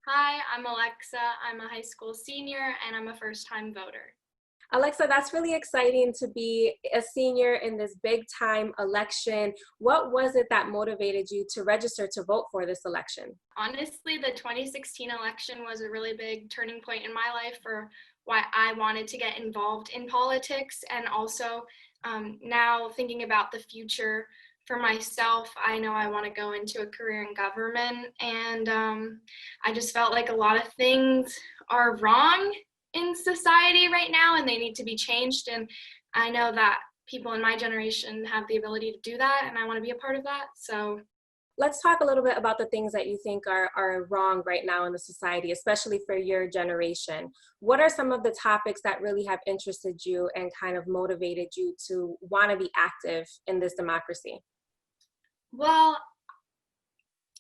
Hi, I'm Alexa. I'm a high school senior and I'm a first-time voter. Alexa, that's really exciting to be a senior in this big time election. What was it that motivated you to register to vote for this election? Honestly, the 2016 election was a really big turning point in my life for why I wanted to get involved in politics. And also, now thinking about the future for myself, I know I want to go into a career in government. And I just felt like a lot of things are wrong in society right now and they need to be changed. And I know that people in my generation have the ability to do that, and I want to be a part of that. So Let's talk a little bit about the things that you think are wrong right now in the society, especially for your generation. What are some of the topics that really have interested you and kind of motivated you to want to be active in this democracy? well,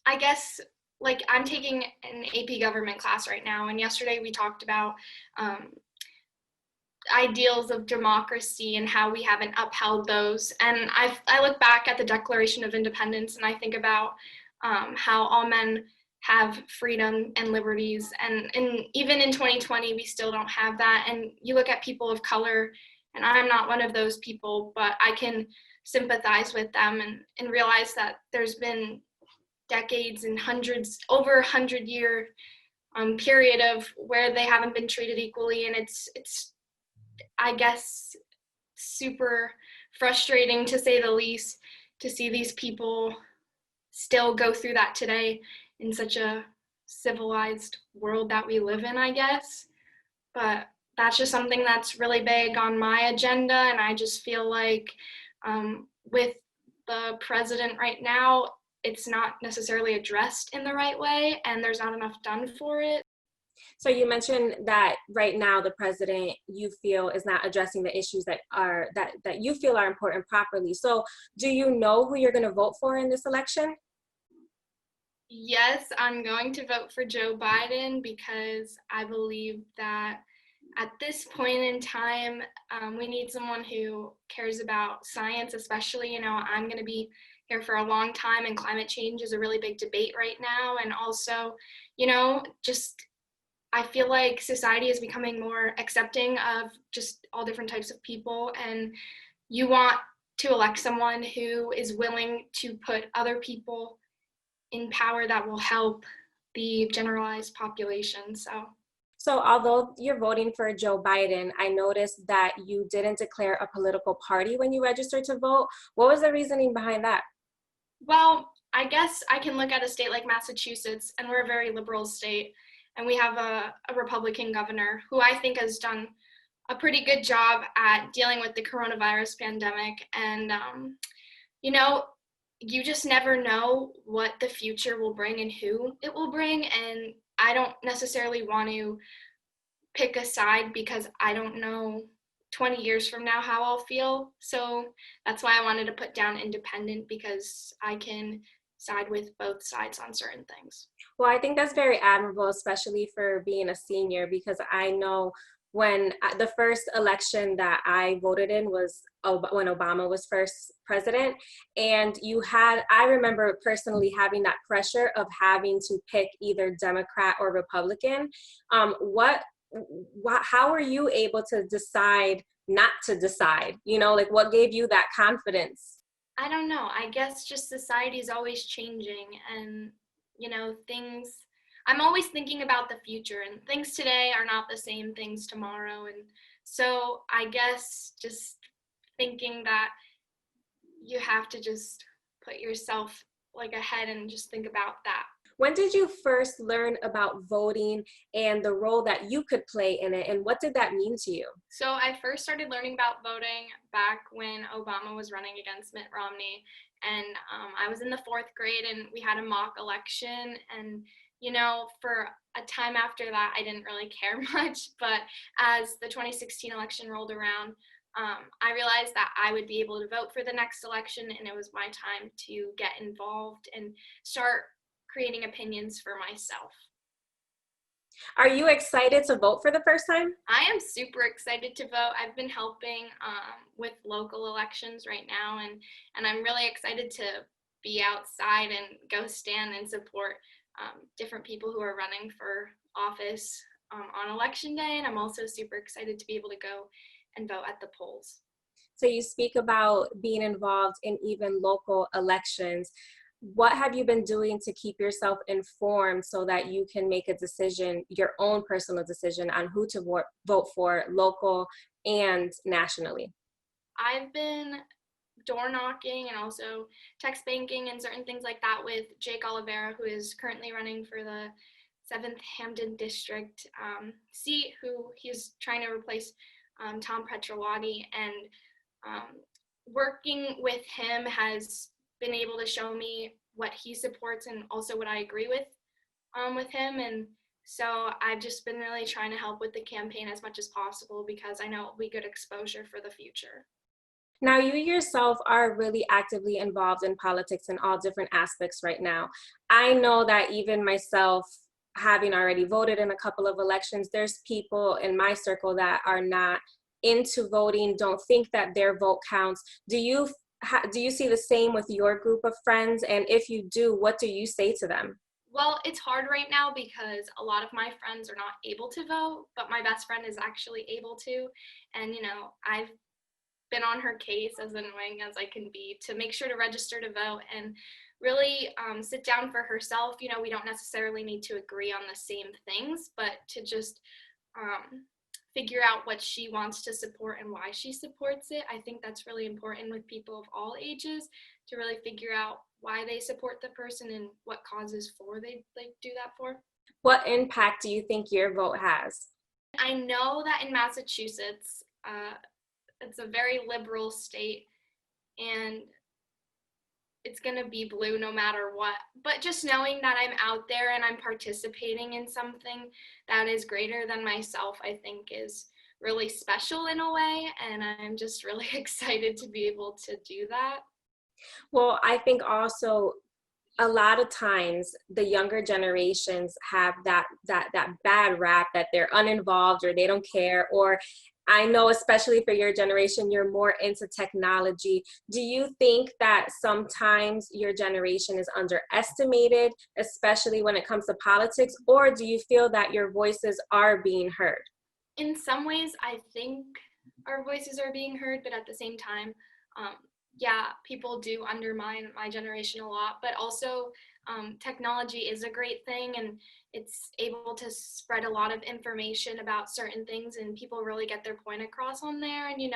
I guess like I'm taking an AP government class right now, and yesterday we talked about um, ideals of democracy and how we haven't upheld those. And I look back at the Declaration of Independence and I think about how all men have freedom and liberties, and even in 2020 we still don't have that. And you look at people of color, and I'm not one of those people, but I can sympathize with them and realize that there's been decades and hundreds, over 100-year period of where they haven't been treated equally, and it's I guess super frustrating to say the least to see these people still go through that today in such a civilized world that we live in, I guess. But that's just something that's really big on my agenda, and I just feel like with the president right now, it's not necessarily addressed in the right way, and there's not enough done for it. So you mentioned that right now the president you feel is not addressing the issues that you feel are important properly. So do you know who you're going to vote for in this election? Yes, I'm going to vote for Joe Biden because I believe that at this point in time, we need someone who cares about science, especially. I'm going to be here for a long time, and climate change is a really big debate right now. And also, just I feel like society is becoming more accepting of just all different types of people, and you want to elect someone who is willing to put other people in power that will help the generalized population. So although you're voting for Joe Biden, I noticed that you didn't declare a political party when you registered to vote. What was the reasoning behind that? Well, I guess I can look at a state like Massachusetts, and we're a very liberal state, and we have a Republican governor who I think has done a pretty good job at dealing with the coronavirus pandemic. And, you know, you just never know what the future will bring and who it will bring. And I don't necessarily want to pick a side because I don't know 20 years from now how I'll feel. So that's why I wanted to put down independent, because I can side with both sides on certain things. Well, I think that's very admirable, especially for being a senior, because I know when the first election that I voted in was when Obama was first president. And I remember personally having that pressure of having to pick either Democrat or Republican. How were you able to decide not to decide? Like what gave you that confidence? I don't know. I guess just society is always changing, and things. I'm always thinking about the future, and things today are not the same things tomorrow. And so I guess just thinking that you have to just put yourself like ahead and just think about that. When did you first learn about voting and the role that you could play in it, and what did that mean to you? So I first started learning about voting back when Obama was running against Mitt Romney, and I was in the fourth grade, and we had a mock election. And for a time after that, I didn't really care much. But as the 2016 election rolled around, I realized that I would be able to vote for the next election, and it was my time to get involved and start creating opinions for myself. Are you excited to vote for the first time? I am super excited to vote. I've been helping with local elections right now, and I'm really excited to be outside and go stand and support different people who are running for office on election day, and I'm also super excited to be able to go and vote at the polls. So you speak about being involved in even local elections. What have you been doing to keep yourself informed so that you can make a decision, your own personal decision on who to vote for, local and nationally? I've been door knocking and also text banking and certain things like that with Jake Oliveira, who is currently running for the 7th Hampden District seat, who he's trying to replace Tom Petrolati. And working with him has been able to show me what he supports and also what I agree with him. And so I've just been really trying to help with the campaign as much as possible because I know it'll be good exposure for the future. Now, you yourself are really actively involved in politics in all different aspects right now. I know that even myself, having already voted in a couple of elections, there's people in my circle that are not into voting, don't think that their vote counts. Do you see the same with your group of friends? And if you do, what do you say to them? Well, it's hard right now because a lot of my friends are not able to vote, but my best friend is actually able to. And, I've been on her case, as annoying as I can be, to make sure to register to vote and really sit down for herself. We don't necessarily need to agree on the same things, but to just figure out what she wants to support and why she supports it. I think that's really important with people of all ages to really figure out why they support the person and what causes for they do that for. What impact do you think your vote has? I know that in Massachusetts, it's a very liberal state, and it's going to be blue no matter what. But just knowing that I'm out there and I'm participating in something that is greater than myself, I think is really special in a way. And I'm just really excited to be able to do that. Well, I think also a lot of times the younger generations have that bad rap that they're uninvolved or they don't care, or I know especially for your generation you're more into technology. Do you think that sometimes your generation is underestimated, especially when it comes to politics, or do you feel that your voices are being heard? In some ways, I think our voices are being heard, but at the same time, um, yeah, people do undermine my generation a lot, but also technology is a great thing and it's able to spread a lot of information about certain things and people really get their point across on there. And,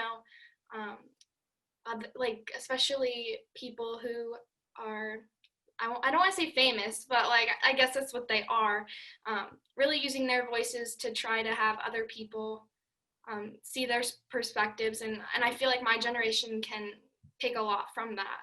um, like, especially people who are, I don't want to say famous, but like, I guess that's what they are, really using their voices to try to have other people see their perspectives. And I feel like my generation can take a lot from that.